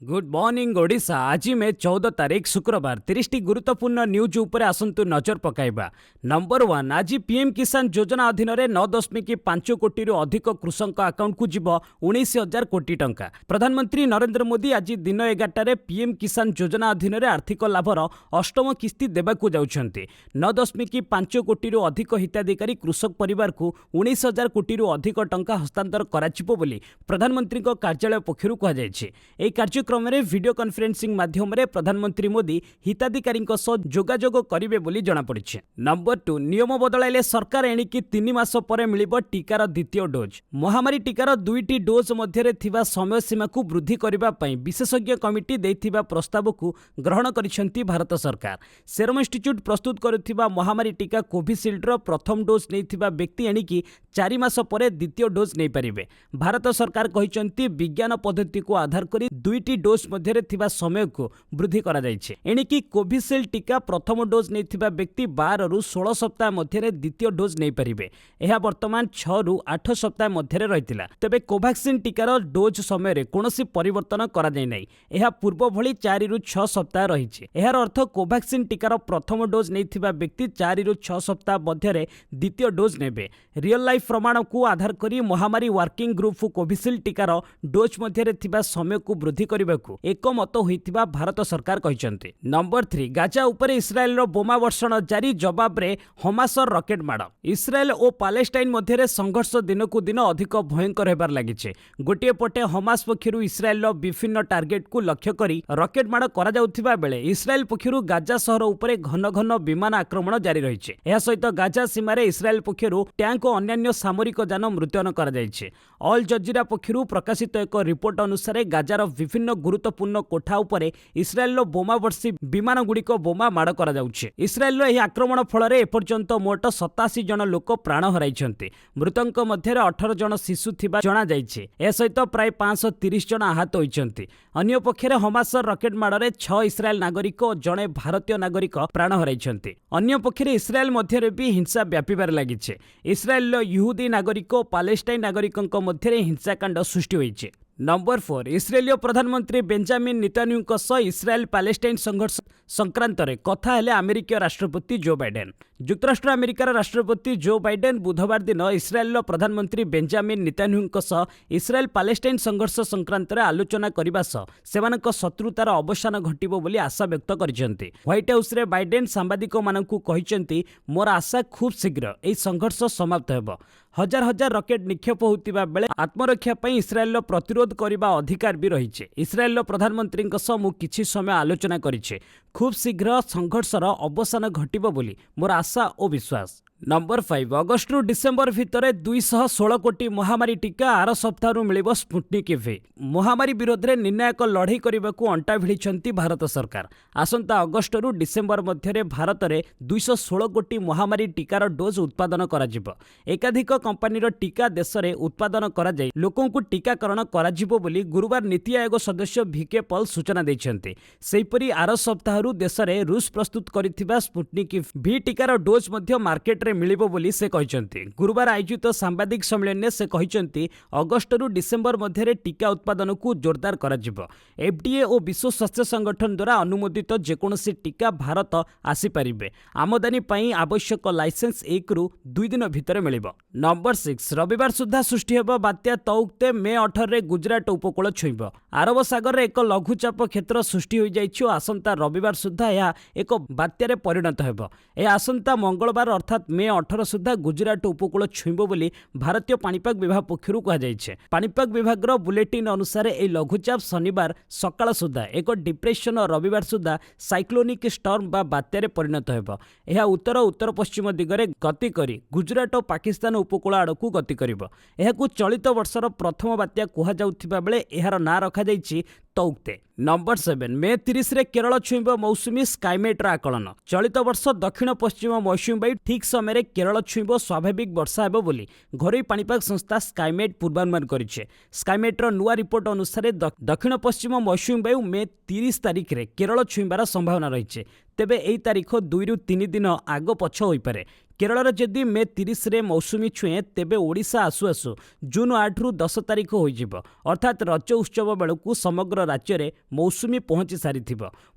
Good morning Odisha. आज मे 14 तारीख शुक्रवार 30 गुरुत्वपूर्ण न्यूज उपरे आसंतु नजर पकाइबा। नंबर 1, आज पीएम किसान योजना अधीन 9.5 कोटी अधिक कृषक अकाउंट को जीव 19,000 कोटी टंका। प्रधानमंत्री नरेंद्र मोदी आज दिन 11 पीएम किसान योजना अधीन आर्थिक लाभर अष्टम किस्ती देवाक जाउछन्ति। 9.5 कोटी अधिक हिताधिकारी कृषक परिवार को 19,000 कोटी अधिक टंका हस्तांतर कराजिबो बोली प्रधानमंत्री कार्यालय पक्षरु कहा जायछि। एही कार्यक्रम में वीडियो कॉन्फ्रेंसिंग माध्यम प्रधानमंत्री मोदी हिताधिकारी जोगाजोग करेंगे बोली जनापड़ी। नंबर 2, नियम बदलाइले सरकार एणिकी 3 मास पर मिलिबो टीकार द्वितीय डोज। महामारी टीकार 2टी डोज मध्य थिबा समय सीमा को वृद्धि करबा पई विशेषज्ञ कमिटी देथिबा प्रस्ताव को ग्रहण करिसेंती भारत सरकार। सेरम इंस्टीट्यूट प्रस्तुत करुथिबा महामारी टीका कोविशील्ड रो प्रथम डोज नैथिबा व्यक्ति एणिकी 4 मास पर द्वितीय डोज नहीं पारिबे। भारत सरकार कहिसेंती विज्ञान पद्धति को आधार करी 2टी डोज मध्य थिबा समय को वृद्धि करा जायछि। एणिकी कोविशील्ड टीका प्रथम डोज नैथिबा व्यक्ति 12 रु 16 सप्ताह मध्य द्वितीय डोज नहीं पारिबे। यह वर्तमान 6 रु 8 सप्ताह मध्य रहितिला। तेबे कोवैक्सीन टीकार डोज समय रे कोनोसी परिवर्तन करा जाय नै। यह पूर्व भली 4 रु 6 सप्ताह रहिछि। एहार अर्थ कोवैक्सीन टीकार प्रथम डोज नैथिबा व्यक्ति 4 रु 6 सप्ताह मध्य द्वितीय डोज नेबे। रियल लाइफ प्रमाण को आधार करी महामारी वर्किंग ग्रुप कोविशील्ड टीकार डोज मध्य थिबा समय को वृद्धि करबाकू एकमत होइतिबा भारत सरकार कहिसेंती। नंबर 3, गाजा उपरे इस्राएल रो बोमा वर्षण जारी, जवाब रे हमासर रॉकेट माड़। इस्राएल और पैलेस्टाइन मध्य संघर्ष दिन को दिन अधिक भयंकर हेबार लागिছে। गोटे पटे हमास पक्षरु इस्राएल रो विभिन्न टार्गेट को लक्ष्य करी रॉकेट माड़ करा जाउथिबा बेले इस्राएल पक्षरु गाजा शहर उपरे घन घन विमान आक्रमण जारी रहिছে। एहा सहित गाजा सीमा रे इस्राएल पक्षरु टैंक और अन्य सामरिक जान मृत्युन करा जायछि। अल जजीरा पक्षरु प्रकाशित एक रिपोर्ट अनुसार गाजार विभिन्न गुरुत्वपूर्ण कोठा उपरे इस्राएल बोमा वर्षी विमान गुड़िक बोमा माड़ करा जाउछि। इस्राएल एही आक्रमण फल एपर्यंत मोट 87 जन लोक प्राण हराइछन्ति। मृतक मध्य 18 जन शिशु थिबा जणा जाइछि। ए सहित प्राय 530 जन आहत होइछन्ति। अन्य पक्षरे हमासर रॉकेट माड़े 6 इस्राएल नागरिक और जणे भारतीय नागरिक प्राण हराइछन्ति। अन्य पक्षरे इस्राएल मध्य भी हिंसा व्यापिबार लागिছে। इस्राएल यहूदी नागरिक और पैलेस्टाइन नागरिक मध्य हिंसाकांड सृष्टि होइছে। नंबर 4, इस्राएलीय प्रधानमंत्री बेंजामिन नेतान्याहूଙ୍କ सह इस्राएल पैलेस्टाइन संघर्ष संक्रांत रे कथा हेले अमेरिकीय राष्ट्रपति जो बाइडेन। युक्तराष्ट्र अमेरिकार राष्ट्रपति जो बाइडेन बुधवार दिन इस्राएल प्रधानमंत्री बेंजामिन नेतान्याहूଙ୍କ सह इस्राएल पैलेस्टाइन संघर्ष संक्रांत रे आलोचना करबा सह सेमानक शत्रुतार अवसान घटिबो बोली आशा व्यक्त करिसेंती। व्हाइट हाउस रे बाइडेन सांबादिक मानकू कहिसेंती, मोर आशा खूब शीघ्र एही संघर्ष समाप्त हेबो। हजार हजार रॉकेट निक्षेप होतिबा बेले आत्मरक्षा पई इस्राएल प्रतिरोध करबा अधिकार भी रहिছে। इस्राएल प्रधानमंत्री सह मु किछि समय आलोचना करिছে। खूब शीघ्र संघर्षर अवसान घटिबो बोली मोर आशा और विश्वास। नंबर 5, अगस्ट रु डिसेम्बर भितर 216 कोटी महामारी टीका आर सप्ताह मिलिबो स्पुटनिक V। महामारी विरोध में निर्णायक लड़ाई करने को अंटा भिड़ी भारत सरकार। आसंता अगस्ट रु डिसेम्बर मध्य भारत में 216 कोटी महामारी टीकार डोज उत्पादन कराजिबो। एकाधिक कंपानीर टीका देश में उत्पादन करा जाय लोकों को टीकाकरण कराजिबो बोली गुरुवार नीति आयोग सदस्य VK पॉल सूचना दैछन्ते। सेहिपरि आर सप्ताह देश में रूस प्रस्तुत करिथिबा स्पुटनिक V टीकार डोज मध्य मार्केट मिलिबो बोली से कहिसेंती। गुरुवार आयोजित सांबादिक सम्मेलन से कहिसेंती, अगस्ट रु डिसेम्बर मध्य टीका उत्पादन को जोरदार कराजिबो। FDA और विश्व स्वास्थ्य संगठन द्वारा अनुमोदित जेकोसी टीका भारत आसी पारिबे। आमदानी पई आवश्यक लाइसेंस 1 रु 2 दिन भितर मिलिबो। नंबर 6, रविवार सुधा सृष्टि हेबो बात्या तौक्ते मे 18 रे गुजरात उपकूल छुइबो। अरब सागर रे एक लघुचाप क्षेत्र सृष्टि होई जाइछि। आसंता रविवार सुधा यह एक बात्यारे परिणत हेबो। ए आसंता मंगलवार अर्थात मे 18 सुधा गुजरात उपकूल छुइबो बोली भारतीय पाणीपाग विभाग पक्षरु कहा जाइछे। पाणीपाग विभाग बुलेटिन अनुसार ए लघुचाप शनिवार सकाळ सुधा एक डिप्रेशन और रविवार सुधा साइक्लोनिक स्टॉर्म बा बात्यारे परिणत हेबो। एहा उत्तर उत्तर पश्चिम दिगरे गति करी गुजरात और पाकिस्तान उपकूल आड़कू गति करिबो। एहाकू चलित वर्षर प्रथम बात्या कुहा जाउथिबा बेले एहार ना रखा जाइछि तौक्ते। नंबर 7, मे 30 रे केरल छुइब मौसुमी स्काईमेट आकलन। चलित वर्ष दक्षिण पश्चिम मौसुमी वायु ठीक समय केरल छुइब स्वाभाविक वर्षा हेबो बोली घरोई पाणीपाग संस्था स्काईमेट पूर्वानुमान करिছে। स्काईमेट नुआ रिपोर्ट अनुसार दक्षिण पश्चिम मौसुमी वायु मे 30 तारिख रे केरल छुइबार संभावना रहिছে। तेबे एही तारिख 2 रु 3 दिन आग पछ होई पारे। केरल जदि मे 30 रे मौसुमी छुए तेबे ओडिशा आसु आसु जून 8 रु 10 तारिख होइजिब अर्थात रज उत्सव बेलू समग्र राज्य में मौसुमी पहुंची सारी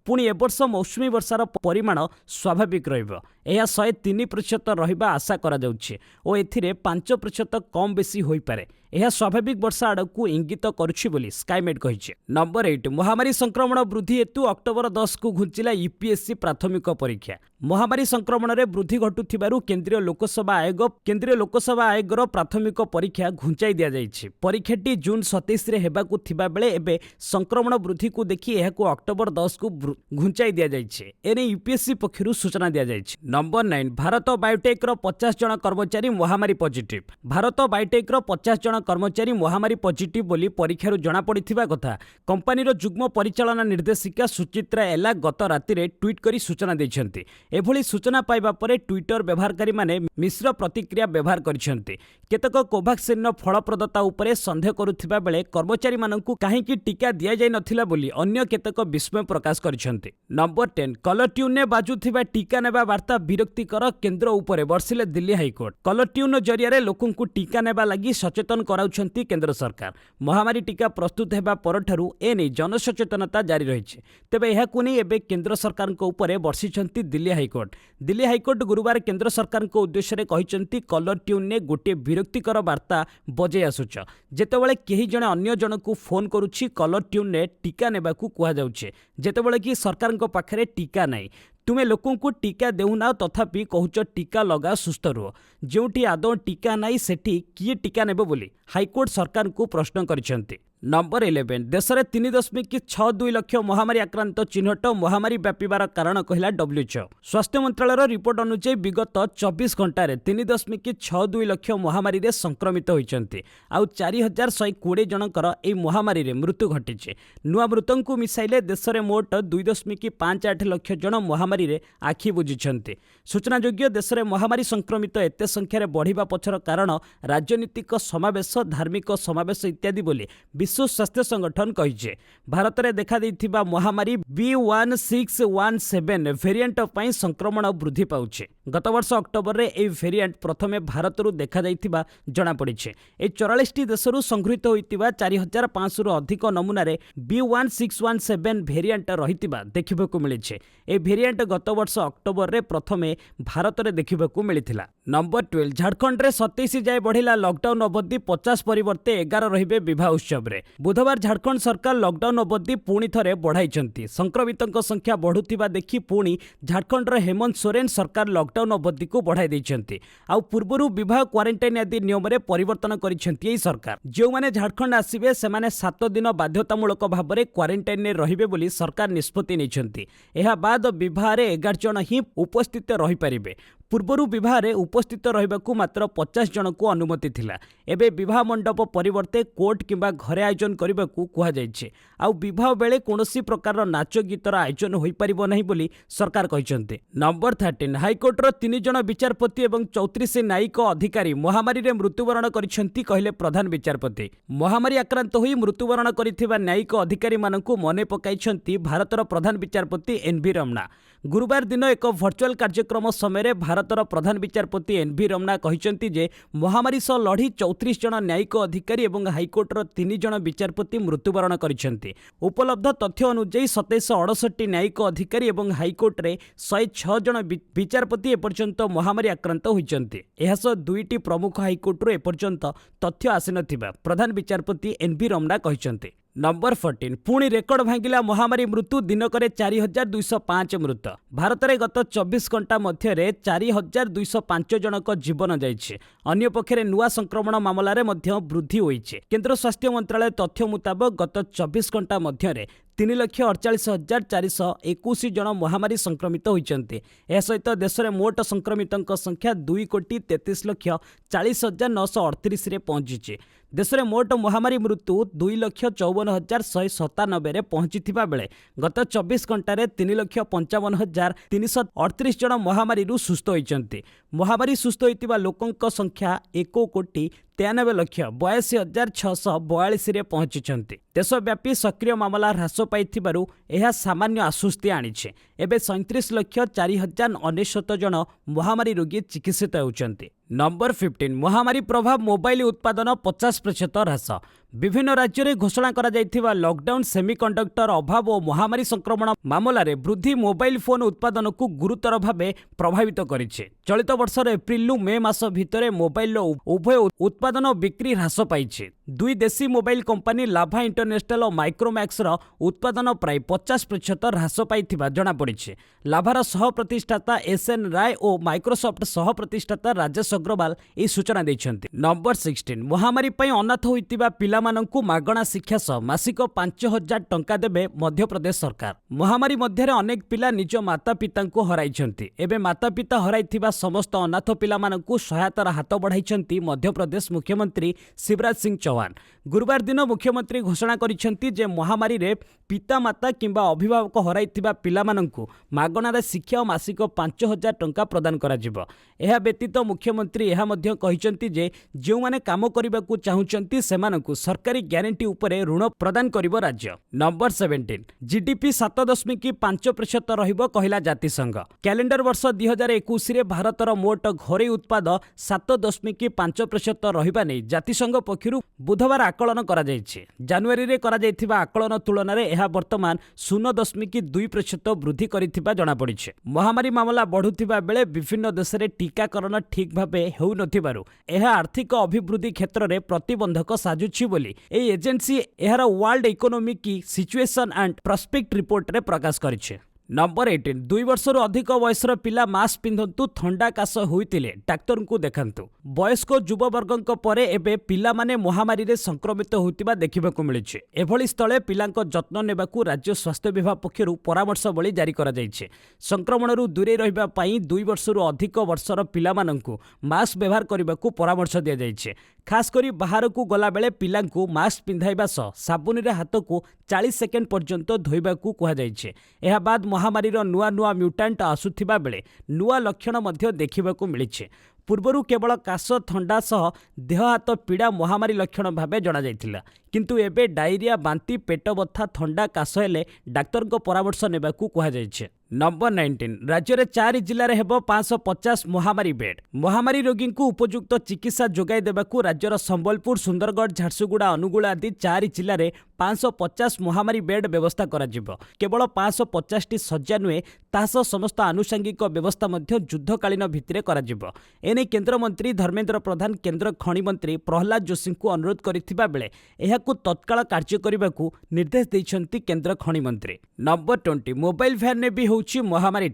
पुणी एवर्ष मौसुमी वर्षार परिमाण स्वाभाविक रहिबो। यह 103% रहिबा आशा करा जाउछि ओ एथिरे 5% कम बेसी होई पारे। यह स्वाभाविक वर्षा आड़क इंगित करुछि बोली स्काईमेट कहिछि। नंबर 8 महामारी संक्रमण वृद्धि हेतु अक्टोबर 10 को घुंचिला यूपीएससी प्राथमिक परीक्षा। महामारी संक्रमण में वृद्धि घटुथिबारु केंद्रीय लोकसेवा आयोगर प्राथमिक परीक्षा घुंचाई दिया जाइछि। परीक्षाटी जून 27 रे हेबाकु थिबा बेले एबे संक्रमण वृद्धि को देखि एहाकु अक्टोबर 10 को घुंचाई दिया जाइछि। एने यूपीएससी पक्षरु सूचना दिया जाइछि। नंबर 9 भारत बायोटेक रो 50 जन कर्मचारी महामारी पॉजिटिव। भारत बायोटेक रो 50 जन कर्मचारी महामारी पॉजिटिव बोली परीक्षारु जणा पड़िथिबा कथा कंपनीर जुग्म परिचालना निर्देशिका सुचित्रा एला गत रातिरे ट्वीट करी सूचना दैछन्ति। एभली सूचना पाइबा परे ट्विटर व्यवहारकारी माने मिश्र प्रतिक्रिया व्यवहार करिसेंति। केतक कोवाक्सिन फलप्रदता उपरे संदेह करुथिबा बेले कर्मचारी माननकु काहेकि टीका दिया जाय नथिला बोली अन्य केतक विस्मय प्रकाश करिसेंति। नंबर 10 कलर ट्यूने बाजुथिबा टीका नेबा वार्ता विरक्तिकर केंद्र उपरे बर्षिले दिल्ली हाईकोर्ट। कलर ट्यून जरिया लोकंकु टीका नेबा लागि सचेतन कराउछन्ति केंद्र सरकार। महामारी टीका प्रस्तुत हेबा परठारु एने जनसचेतनता जारी रहिछि। तेबे एहाकु नै एबे केंद्र सरकारक उपरे बर्षिछन्ति दिल्ली हाईकोर्ट। दिल्ली हाईकोर्ट गुरुवार केंद्र सरकारक उद्देश्य कहिछन्ति कलर ट्यूने गोटे विरक्तिकर वार्ता बजे आसुछ। जेतेबेले केही जणे अन्य जनकु फोन करूछि कलर ट्यूने टीका नेबाकु कुहा जाउछे जेतेबेले कि सरकारक पाखरे टीका नै। तुमे लोकंकु टीका देउना तथापि कहूच टीका लगा सुस्थ रुह। जोठी आदौ टीका नाई सेठी किए टीका नेबो बोली हाईकोर्ट सरकार को प्रश्न करिसेंति। नंबर 11 देश में 3.62 लाख महामारी आक्रांत चिन्हट महामारी व्यापार कारण कहला डब्ल्यूएचओ। स्वास्थ्य मंत्रालय रिपोर्ट अनुसार विगत 24 घंटे 3.62 लाख महामारी रे संक्रमित होइचंती आउ 4120 जनकर ए महामारी रे मृत्यु घटिছে। नुआ मृतंकु मिसाइले देश में मोट 2.58 लाख जन महामारी रे आखि बुझिछंती। सूचनायोग्य देश में महामारी संक्रमित एते संख्यार बढ़िबा पछर कारण राजनीतिक समावेश धार्मिक समावेश इत्यादि बोली विश्व स्वास्थ्य संगठन कहिছে। भारत में देखा देइथिबा महामारी B1617 वेरिएंट पई संक्रमण वृद्धि पाउछे। गत वर्ष अक्टोबर रे ए वेरिएंट प्रथमे भारत रु देखा जाइथिबा जणा पड़िछे। ए 44 देशरु संग्रहित होइतिबा 4500 रु अधिक नमूना रे B1617 वेरिएंट रहितिबा देखिबाकू मिलिछे। ए वेरिएंट गत वर्ष अक्टोबर रे प्रथमे भारत रे देखिबाकू मिलिथिला। नंबर 12 झारखंड रे 27 जाय बढ़िला लॉकडाउन अवधि 50 परिवर्ते 11 रहिबे विवाह उत्सव रे। बुधवार झारखंड सरकार लॉकडाउन अवधि पुणी थरे बढ़ाइछंती। संक्रमितों संख्या बढ़ुतिबा देखि पुणी झारखंड रे हेमंत सोरेन सरकार लॉकडाउन अवधि को बढ़ाई दैछंती। आउ पूर्वरु विवाह क्वारंटाइन आदि नियम रे परिवर्तन करिछंती एई सरकार। जो माने झारखंड आसीबे से माने 7 दिन बाध्यतामूलक भाबरे क्वारंटाइन ने रहिबे बोली सरकार निष्पत्ति नेछंती। एहा बाद विवाह रे 11 जन ही उपस्थित रहि परिबे। पूर्वरु विवाह रे उपस्थित रहिबाकू मात्र 50 जन को अनुमति थिला। एबे विवाह मंडप परिवर्ते कोर्ट किंबा घरे आयोजन करबाकू कुहा जायछि। आउ विवाह बेले कोनोसी प्रकार नाच गीतर आयोजन होई परिबो नहीं बोली सरकार कहिसंते। नंबर 13 हाईकोर्ट रो 3 जन विचारपति एवं 34 न्यायिक अधिकारी महामारी रे मृत्युवरण करिसंती कहले प्रधान विचारपति। महामारी आक्रांत होई मृत्युवरण करिथिबा न्यायिक अधिकारी माननकू मने पकाइछंती भारतर प्रधान विचारपति एनवी रमणा। गुरुवार दिन एक वर्चुअल कार्यक्रम समय भारतर प्रधान विचारपति एनवी रमणा कहिसंती जे महामारी सह लढ़ी 34 जन न्यायिक अधिकारी एवं हाईकोर्टर 3 जन विचारपति मृत्युवरण करिसंती। उपलब्ध तथ्य अनुसार 2768 न्यायिक अधिकारी एवं हाईकोर्ट रे 106 जन विचारपति एपर्यंत महामारी आक्रांत होइचंती। एहासह 2टी प्रमुख हाईकोर्ट रो एपर्यंत तथ्य आसिनथिबा प्रधान विचारपति एनवी रमणा कहिसंती। नंबर 14 पुणी रेकर्ड भांगिला महामारी मृत्यु दिनकरे 4205 मृत। भारत में गत 24 घंटा मध्य 4205 जनक जीवन जाइछे। अन्य पक्षे नुआ संक्रमण मामलार वृद्धि होइछे। केंद्र स्वास्थ्य मंत्रालय तथ्य मुताबक गत 24 घंटा मध्य 3,48,421 जन महामारी संक्रमित होइचंती। एह सहित देश में मोट संक्रमितों संख्या 2,43,40,938 रे पहुंची। देश में मोट महामारी मृत्यु 2,54,197 रे पहुंची बेले गत 24 घंटे 3,55,338 जन महामारी सुस्थ होइचंती। महामारी सुस्थ होइतिबा लोकंक संख्या 1,43,00,000 93,82,642 ପହଞ୍ଚିଛନ୍ତି। ଦେଶବ୍ୟାପୀ ସକ୍ରିୟ ମାମଲା ହ୍ରାସ ପାଇଥିବାରୁ ଏହା ସାମାନ୍ୟ ଆଶ୍ୱସ୍ତି ଆଣିଛି। ଏବେ 37,04,099 ଜଣ ମହାମାରୀ ରୋଗୀ ଚିକିତ୍ସିତ ହେଉଛନ୍ତି। ନମ୍ବର 15 ମହାମାରୀ ପ୍ରଭାବ ମୋବାଇଲ ଉତ୍ପାଦନ 50% ହ୍ରାସ। ବିଭିନ୍ନ ରାଜ୍ୟରେ ଘୋଷଣା କରାଯାଇଥିବା ଲକଡାଉନ, ସେମିକଣ୍ଡକ୍ଟର ଅଭାବ ଓ ମହାମାରୀ ସଂକ୍ରମଣ ମାମଲାରେ ବୃଦ୍ଧି ମୋବାଇଲ ଫୋନ ଉତ୍ପାଦନକୁ ଗୁରୁତର ଭାବେ ପ୍ରଭାବିତ କରିଛି। ଚଳିତ ବର୍ଷର ଏପ୍ରିଲରୁ ମେ ମାସ ଭିତରେ ମୋବାଇଲର ଉଭୟ ଉତ୍ପାଦନ ଓ ବିକ୍ରି ହ୍ରାସ ପାଇଛି। ଦୁଇ ଦେଶୀ ମୋବାଇଲ କମ୍ପାନୀ ଲାଭା ଇଣ୍ଟରନ୍ୟାସନାଲ ଓ ମାଇକ୍ରୋମ୍ୟାକ୍ସର ଉତ୍ପାଦନ ପ୍ରାୟ 50% ହ୍ରାସ ପାଇଥିବା ଜଣାପଡ଼ିଛି। ଲାଭାର ସହ ପ୍ରତିଷ୍ଠାତା ଏସ୍ଏନ୍ ରାୟ ଓ ମାଇକ୍ରୋସଫ୍ଟ ସହ ପ୍ରତିଷ୍ଠାତା ରାଜେଶ ଅଗ୍ରୱାଲ ଏହି ସୂଚନା ଦେଇଛନ୍ତି। ନମ୍ବର 16 ମହାମାରୀ ପାଇଁ ଅନାଥ ହୋଇଥିବା ପିଲାମାନଙ୍କୁ ମାଗଣା ଶିକ୍ଷା ସହ ମାସିକ 5,000 ଟଙ୍କା ଦେବେ ମଧ୍ୟପ୍ରଦେଶ ସରକାର। ମହାମାରୀ ମଧ୍ୟରେ ଅନେକ ପିଲା ନିଜ ମାତାପିତାଙ୍କୁ ହରାଇଛନ୍ତି। ଏବେ ମାତାପିତା ହରାଇଥିବା ସମସ୍ତ ଅନାଥ ପିଲାମାନଙ୍କୁ ସହାୟତାର ହାତ ବଢ଼ାଇଛନ୍ତି ମଧ୍ୟପ୍ରଦେଶ ମୁଖ୍ୟମନ୍ତ୍ରୀ ଶିବରାଜ ସିଂ ଚୌହାନ। ଗୁରୁବାର ଦିନ ମୁଖ୍ୟମନ୍ତ୍ରୀ ଘୋଷଣା କରିଛନ୍ତି ଯେ ମହାମାରୀରେ ପିତାମାତା କିମ୍ବା ଅଭିଭାବକ ହରାଇଥିବା ପିଲାମାନଙ୍କୁ ମାଗଣାରେ ଶିକ୍ଷା ଓ ମାସିକ 5,000 ଟଙ୍କା ପ୍ରଦାନ କରାଯିବ। ଏହା ବ୍ୟତୀତ ମୁଖ୍ୟମନ୍ତ୍ରୀ ଏହା ମଧ୍ୟ କହିଛନ୍ତି ଯେ ଯେଉଁମାନେ କାମ କରିବାକୁ ଚାହୁଁଛନ୍ତି ସେମାନଙ୍କୁ ସରକାରୀ ଗ୍ୟାରେଣ୍ଟି ଉପରେ ଋଣ ପ୍ରଦାନ କରିବ ରାଜ୍ୟ। ନମ୍ବର 17 ଜିଡିପି 7.5% ରହିବ କହିଲା ଜାତିସଂଘ। କ୍ୟାଲେଣ୍ଡର ବର୍ଷ 2021ରେ ଭାରତର ମୋଟ ଘରୋଇ ଉତ୍ପାଦ 7.5% ରହିବା ନେଇ ଜାତିସଂଘ ପକ୍ଷରୁ ବୁଧବାର ଆକଳନ କରାଯାଇଛି। ଜାନୁଆରୀରେ କରାଯାଇଥିବା ଆକଳନ ତୁଳନାରେ ଏହା ବର୍ତ୍ତମାନ 0.2% ବୃଦ୍ଧି କରିଥିବା ଜଣାପଡ଼ିଛି। ମହାମାରୀ ମାମଲା ବଢ଼ୁଥିବା ବେଳେ ବିଭିନ୍ନ ଦେଶରେ ଟିକାକରଣ ଠିକ୍ ଭାବେ ହେଉନଥିବାରୁ ଏହା ଆର୍ଥିକ ଅଭିବୃଦ୍ଧି କ୍ଷେତ୍ରରେ ପ୍ରତିବନ୍ଧକ ସାଜୁଛି ବୋଲି ଏହି ଏଜେନ୍ସି ଏହାର world economic situation and prospect ରିପୋର୍ଟରେ ପ୍ରକାଶ କରିଛି। ନମ୍ବର 18 2 ବର୍ଷରୁ ଅଧିକ ବୟସର ପିଲା ମାସ୍କ ପିନ୍ଧନ୍ତୁ, ଥଣ୍ଡା କାଶ ହୋଇଥିଲେ ଡାକ୍ତରଙ୍କୁ ଦେଖାନ୍ତୁ। ବୟସ୍କ ଯୁବବର୍ଗଙ୍କ ପରେ ଏବେ ପିଲାମାନେ ମହାମାରୀରେ ସଂକ୍ରମିତ ହେଉଥିବା ଦେଖିବାକୁ ମିଳିଛି। ଏଭଳି ସ୍ଥଳେ ପିଲାଙ୍କ ଯତ୍ନ ନେବାକୁ ରାଜ୍ୟ ସ୍ୱାସ୍ଥ୍ୟ ବିଭାଗ ପକ୍ଷରୁ ପରାମର୍ଶବଳୀ ଜାରି କରାଯାଇଛି। ସଂକ୍ରମଣରୁ ଦୂରେଇ ରହିବା ପାଇଁ 2 ବର୍ଷରୁ ଅଧିକ ବର୍ଷର ପିଲାମାନଙ୍କୁ ମାସ୍କ ବ୍ୟବହାର କରିବାକୁ ପରାମର୍ଶ ଦିଆଯାଇଛି। ଖାସ୍ କରି ବାହାରକୁ ଗଲାବେଳେ ପିଲାଙ୍କୁ ମାସ୍କ ପିନ୍ଧାଇବା ସହ ସାବୁନରେ ହାତକୁ 40 ସେକେଣ୍ଡ ପର୍ଯ୍ୟନ୍ତ ଧୋଇବାକୁ କୁହାଯାଇଛି। ଏହା ବାଦ ମହାମାରୀର ନୂଆ ମ୍ୟୁଟାଣ୍ଟ ଆସୁଥିବା ବେଳେ ନୂଆ ଲକ୍ଷଣ ମଧ୍ୟ ଦେଖିବାକୁ ମିଳିଛି। ପୂର୍ବରୁ କେବଳ କାଶ, ଥଣ୍ଡା ସହ ଦେହ ହାତ ପୀଡ଼ା ମହାମାରୀ ଲକ୍ଷଣ ଭାବେ ଜଣାଯାଇଥିଲା। କିନ୍ତୁ ଏବେ ଡାଇରିଆ, ବାନ୍ତି, ପେଟ ବଥା, ଥଣ୍ଡା, କାଶ ହେଲେ ଡାକ୍ତରଙ୍କ ପରାମର୍ଶ ନେବାକୁ କୁହାଯାଇଛି। ନମ୍ବର 19 ରାଜ୍ୟରେ 4 ଜିଲ୍ଲାରେ ହେବ 550 ମହାମାରୀ ବେଡ୍। ମହାମାରୀ ରୋଗୀଙ୍କୁ ଉପଯୁକ୍ତ ଚିକିତ୍ସା ଯୋଗାଇ ଦେବାକୁ ରାଜ୍ୟର ସମ୍ବଲପୁର, ସୁନ୍ଦରଗଡ଼, ଝାରସୁଗୁଡ଼ା, ଅନୁଗୁଳ ଆଦି 4 ଜିଲ୍ଲାରେ 550 ମହାମାରୀ ବେଡ୍ ବ୍ୟବସ୍ଥା କରାଯିବ। କେବଳ 550ଟି ଶଯ୍ୟା ନୁହେଁ, ତାହା ସହ ସମସ୍ତ ଆନୁଷଙ୍ଗିକ ବ୍ୟବସ୍ଥା ମଧ୍ୟ ଯୁଦ୍ଧକାଳୀନ ଭିତ୍ତିରେ କରାଯିବ। ଏନେଇ କେନ୍ଦ୍ରମନ୍ତ୍ରୀ ଧର୍ମେନ୍ଦ୍ର ପ୍ରଧାନ କେନ୍ଦ୍ର ଖଣି ମନ୍ତ୍ରୀ ପ୍ରହ୍ଲାଦ ଯୋଶୀଙ୍କୁ ଅନୁରୋଧ କରିଥିବା ବେଳେ ଏହାକୁ ତତ୍କାଳ କାର୍ଯ୍ୟ କରିବାକୁ ନିର୍ଦ୍ଦେଶ ଦେଇଛନ୍ତି କେନ୍ଦ୍ର ଖଣି ମନ୍ତ୍ରୀ। ନମ୍ବର 20 ମୋବାଇଲ ଭ୍ୟାନରେ ବି ହେଉଛି ମହାମାରୀ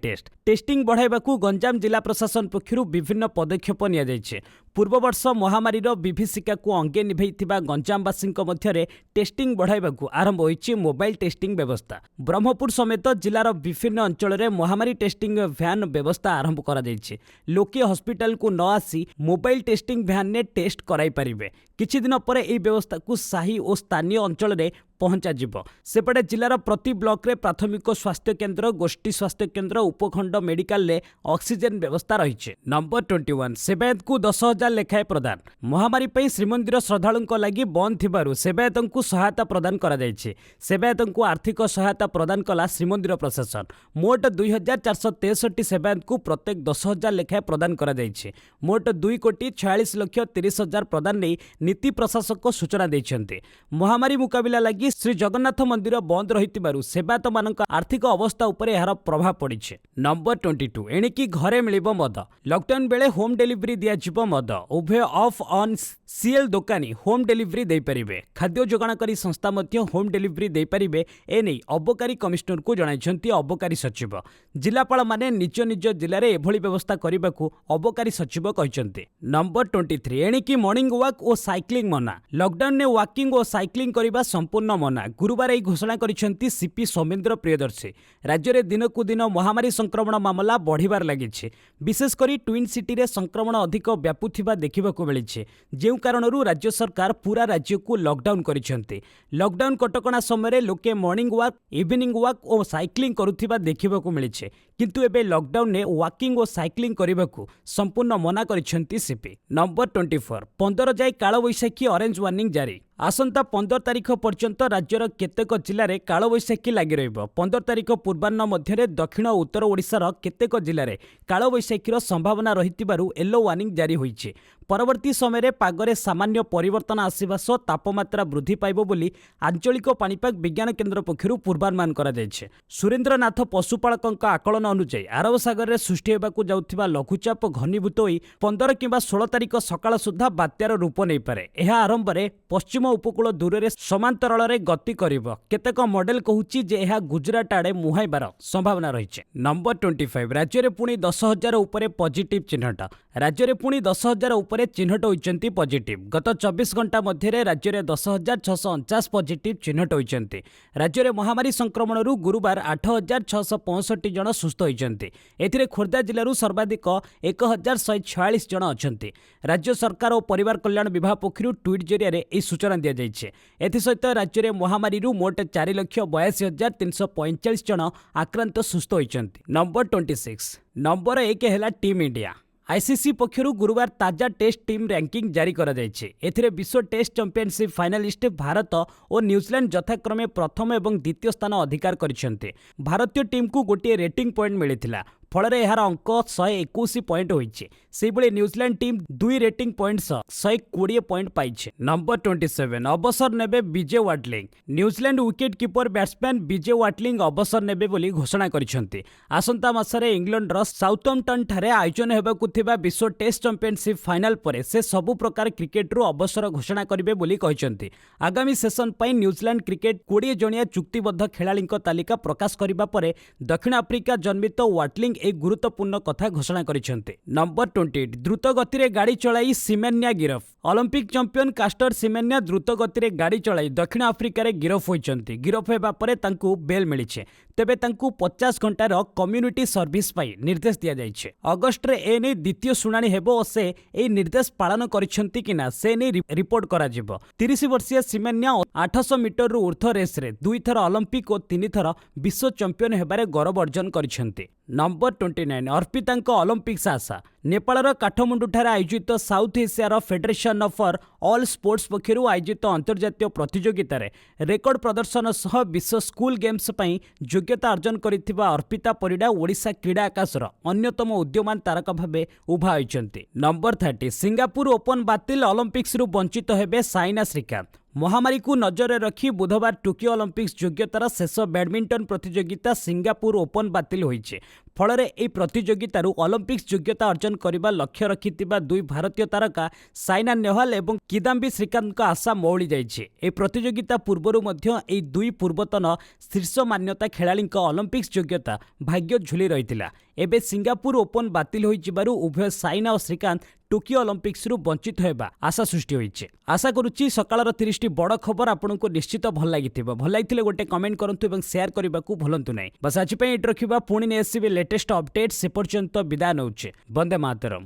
ଟେଷ୍ଟିଂ ବଢ଼ାଇବାକୁ ଗଞ୍ଜାମ ଜିଲ୍ଲା ପ୍ରଶାସନ ପକ୍ଷରୁ ବିଭିନ୍ନ ପଦକ୍ଷେପ ନିଆଯାଇଛି। ପୂର୍ବବର୍ଷ ମହାମାରୀର ବିଭୀଷିକାକୁ ଅଙ୍ଗେ ନିଭେଇଥିବା ଗଞ୍ଜାମବାସୀଙ୍କ ମଧ୍ୟରେ ଟେଷ୍ଟିଂ ବଢ଼ାଇବାକୁ ଆରମ୍ଭ ହୋଇଛି ମୋବାଇଲ ଟେଷ୍ଟିଂ ବ୍ୟବସ୍ଥା। ବ୍ରହ୍ମପୁର ସମେତ ଜିଲ୍ଲାର ବିଭିନ୍ନ ଅଞ୍ଚଳରେ ମହାମାରୀ ଟେଷ୍ଟିଂ ଭ୍ୟାନ୍ ବ୍ୟବସ୍ଥା ଆରମ୍ଭ କରାଯାଇଛି। ଲୋକେ ହସ୍ପିଟାଲକୁ ନ ଆସି ମୋବାଇଲ ଟେଷ୍ଟିଂ ଭ୍ୟାନ୍ରେ ଟେଷ୍ଟ କରାଇ ପାରିବେ। କିଛି ଦିନ ପରେ ଏହି ବ୍ୟବସ୍ଥାକୁ ସାହି ଓ ସ୍ଥାନୀୟ ଅଞ୍ଚଳରେ ପହଞ୍ଚାଯିବ। ସେପଟେ ଜିଲ୍ଲାର ପ୍ରତି ବ୍ଲକରେ ପ୍ରାଥମିକ ସ୍ୱାସ୍ଥ୍ୟ କେନ୍ଦ୍ର, ଗୋଷ୍ଠୀ ସ୍ୱାସ୍ଥ୍ୟ କେନ୍ଦ୍ର, ଉପଖଣ୍ଡ ମେଡିକାଲରେ ଅକ୍ସିଜେନ ବ୍ୟବସ୍ଥା ରହିଛି। ନମ୍ବର 21 ସେବାୟତଙ୍କୁ 10,000 ଲେଖାଏଁ ପ୍ରଦାନ। ମହାମାରୀ ପାଇଁ ଶ୍ରୀମନ୍ଦିର ଶ୍ରଦ୍ଧାଳୁଙ୍କ ଲାଗି ବନ୍ଦ ଥିବାରୁ ସେବାୟତଙ୍କୁ ସହାୟତା ପ୍ରଦାନ କରାଯାଇଛି। ସେବାୟତଙ୍କୁ ଆର୍ଥିକ ସହାୟତା ପ୍ରଦାନ କଲା ଶ୍ରୀମନ୍ଦିର ପ୍ରଶାସନ। ମୋଟ 2,463 ସେବାୟତଙ୍କୁ ପ୍ରତ୍ୟେକ 10,000 ଲେଖାଏଁ ପ୍ରଦାନ କରାଯାଇଛି। ମୋଟ 2,46,30,000 ପ୍ରଦାନ ନେଇ ନୀତି ପ୍ରଶାସକ ସୂଚନା ଦେଇଛନ୍ତି। ମହାମାରୀ ମୁକାବିଲା ଲାଗି ଶ୍ରୀ ଜଗନ୍ନାଥ ମନ୍ଦିର ବନ୍ଦ ରହିଥିବାରୁ ସେବାୟତମାନଙ୍କ ଆର୍ଥିକ ଅବସ୍ଥା ଉପରେ ଏହାର ପ୍ରଭାବ ପଡ଼ିଛି। ନମ୍ବର 22 ଏଣିକି ଘରେ ମିଳିବ ମଦ। ଲକଡାଉନ ବେଳେ ହୋମ୍ ଡେଲିଭରି ଦିଆଯିବ ମଦ। ଉଭୟ ଅଫ୍ ଅନ୍ ସିଏଲ୍ ଦୋକାନୀ ହୋମ୍ ଡେଲିଭରି ଦେଇପାରିବେ। ଖାଦ୍ୟ ଯୋଗାଣକାରୀ ସଂସ୍ଥା ମଧ୍ୟ ହୋମ୍ ଡେଲିଭରି ଦେଇପାରିବେ। ଏନେଇ ଅବକାରୀ କମିଶନରଙ୍କୁ ଜଣାଇଛନ୍ତି ଅବକାରୀ ସଚିବ। ଜିଲ୍ଲାପାଳମାନେ ନିଜ ନିଜ ଜିଲ୍ଲାରେ ଏଭଳି ବ୍ୟବସ୍ଥା କରିବାକୁ ଅବକାରୀ ସଚିବ କହିଛନ୍ତି। ନମ୍ବର 23 ଏଣିକି ମର୍ଣ୍ଣିଂ ୱାକ୍ ଓ ସାଇକ୍ଲିଂ ମନା। ଲକଡାଉନରେ ୱାକିଂ ଓ ସାଇକ୍ଲିଂ କରିବା ସମ୍ପୂର୍ଣ୍ଣ ମନା। ଗୁରୁବାର ଏହି ଘୋଷଣା କରିଛନ୍ତି ସିପି ସୌମେନ୍ଦ୍ର ପ୍ରିୟଦର୍ଶୀ। ରାଜ୍ୟରେ ଦିନକୁ ଦିନ ମହାମାରୀ ସଂକ୍ରମଣ ମାମଲା ବଢ଼ିବାରେ ଲାଗିଛି। ବିଶେଷ କରି ଟ୍ୱିନ୍ ସିଟିରେ ସଂକ୍ରମଣ ଅଧିକ ବ୍ୟାପୁଥିବା ଦେଖିବାକୁ ମିଳିଛି। ଯେଉଁ କାରଣରୁ ରାଜ୍ୟ ସରକାର ପୁରା ରାଜ୍ୟକୁ ଲକଡାଉନ କରିଛନ୍ତି। ଲକଡାଉନ କଟକଣା ସମୟରେ ଲୋକେ ମର୍ଣ୍ଣିଂ ୱାକ୍, ଇଭିନିଂ ୱାକ୍ ଓ ସାଇକ୍ଲିଂ କରୁଥିବା ଦେଖିବାକୁ ମିଳିଛି। किंतु एबे लॉकडाउन ने वॉकिंग और साइक्लिंग करने को संपूर्ण मना करिसेंती सीपी। नंबर 24 15 जाए कालबैशाखी ऑरेंज वार्निंग जारी। आसंता 15 तारिख पर्यंत राज्यर केतेक जिले में कालबैशाखी लगी रहिबो। 15 तारिख पूर्वाह्न मध्य दक्षिण और उत्तर ओडिशार केतेक जिले में कालबैशाखीर संभावना रहितिबारु येलो वार्निंग जारी होईछि। परवर्ती समय पागरे सामान्य परिवर्तन आसिबा सह तापमात्रा वृद्धि पाइबो बोली आंचलिक पाणीपाग विज्ञान केन्द्र पक्षरु पूर्वानुमान करा जायछि। सुरेंद्रनाथ पशुपालकଙ୍କ आकलन अनुसार अरब सागर में सृष्टि होगाकू जाउथिबा लघुचाप घनीभूत होई 15 किंबा 16 तारिख सकाळ सुद्धा बात्यार रूप नहीं पारे। यह आरंभ में पश्चिम उपकूल दूर में समांतराल में गति करिबो। केतेक मॉडल कहूछि जे यह गुजरात आड़े मुहाइबार संभावना रही। नंबर 25 राज्य में पुणी 10,000 उपरे पॉजिटिव चिन्हट। राज्य में पुणी 10,000 उपरे चिन्हट होइचंती पॉजिटिव। गत 24 घंटा मध्य राज्य में 10,649 पॉजिटिव चिन्हट होइचंती। राज्य में महामारी संक्रमण गुरुवार 8,665 जन सुस्थ होइचंती। एथिरे खोर्धा जिल्लारू सर्वाधिक 1,146 जन अछंती। राज्य सरकार और परिवार कल्याण विभाग पक्षरु ट्वीट जरिया यह सूचना दी जाइए। एसत राज्य में महामारी मोट 4,82,345 जन आक्रांत सुस्थ होइचंती। नंबर 26 नंबर 1 है टीम इंडिया। आईसीसी पक्षरु गुरुवार ताजा टेस्ट टीम रैंकिंग जारी करा जायछि। एथिरे विश्व टेस्ट चैंपियनशिप फाइनालिस्ट भारत और न्यूजीलैंड यथाक्रमे प्रथम और द्वितीय स्थान अधिकार करिसेंते। भारतीय टीम को गोटे रेटिंग पॉइंट मिलिथिला। फल यार अंक 121 पॉइंट होइछि। सेबळे New Zealand team 2 rating point 120 point पाइछे। नंबर 27 अवसर नेबे BJ Watling. New Zealand wicket keeper batsman BJ Watling अवसर नेबे बोली घोषणा करिसेंते। आसंता मासरे इंग्लैंडर साउथम्पटन ठारे आयोजन हेबाकू थिबा विश्व टेस्ट चैंपियनशिप फाइनल परे से सबु प्रकार क्रिकेट रु अवसर घोषणा करिवे बोली कहिसेंते। आगामी सेशन पई न्यूजीलैंड क्रिकेट 20 जणिया चुक्तिबद्ध खेलाड़ींक तालिका प्रकाश करिबा परे दक्षिण आफ्रिका जन्मित वाटलिंग एक गुरुत्वपूर्ण कथा घोषणा करिसेंते। नंबर 28 द्रुत गति गाड़ी चलाई सिमेन्या गिरफ। ओलंपिक चैंपियन कास्टर सिमेन्या द्रुत गति गाड़ी चलाई दक्षिण आफ्रिका रे गिरफ होइचंती। गिरफ हेबा परे तांकू बेल मिलिछे। तेबे तांकू 50 घंटार कम्युनिटी सर्विस पाई निर्देश दिया जाइछे। अगस्ट रे एने द्वितीय शुणाणी हेबो और से ए निर्देश पालन करिसेंती कि ना से ने रिपोर्ट करा जिवो। 30 वर्षीय सिमेन्या 800 मीटर रु ऊर्ध्व रेस रे 2 थर ओलंपिक और 3 थर विश्व चैंपियन हेबारे गौरव अर्जन करिसेंती। नंबर 29 अर्पिता ओलंपिक्स आशा। नेपाल काठमांडू ठारे आयोजित साउथ एशियार फेडरेशन फॉर ऑल स्पोर्ट्स पक्षरु आयोजित अंतर्जातीय प्रतियोगिता रे रेकर्ड प्रदर्शन सह विश्व स्कूल गेम्स पई योग्यता अर्जन करिथिबा अर्पिता परिडा ओडिशा क्रीडा आकाशर अन्यतम उद्यमान तारका भाबे उभा होइचंती। नंबर 30 सिंगापुर ओपन बातिल ओलंपिक्स रु वंचित हेबे साइना श्रीकांत। महामारी को नजर रखी बुधवार टोकियो ओलंपिक्स योग्यतार शेष बैडमिंटन प्रतियोगिता सिंगापुर ओपन बातिल होइछे। फल ए प्रतियोगितार ओलंपिक्स योग्यता अर्जन करने लक्ष्य रखिथिबा 2 भारतीय तारका साइना नेहवाल और किदाम्बी श्रीकांत आशा मौली जाइछे। ए प्रतियोगिता पूर्वरु मध्य ए 2 पूर्वतन शीर्ष मान्यता खेलाड़ी ओलंपिक्स योग्यता भाग्य झुली रहितिला। एबे सिंगापुर ओपन बातिल होइजिबारु उभय साइना और श्रीकांत टोकियो ओलंपिक्स रु वंचित होगा आशा सृष्टि होइछे। आशा करुच्ची सकाळर 30 बड़ खबर आपको निश्चित भल लागिथिबो। भल लागिथिले गोटे कमेंट करंतु एवं शेयर करने को भूलंतु नहीं। बस आज पे रखिबा पुणी ने आसीबे लेटेस्ट अपडेट। से पर्यंत विदाय नउछे। वंदे मातरम।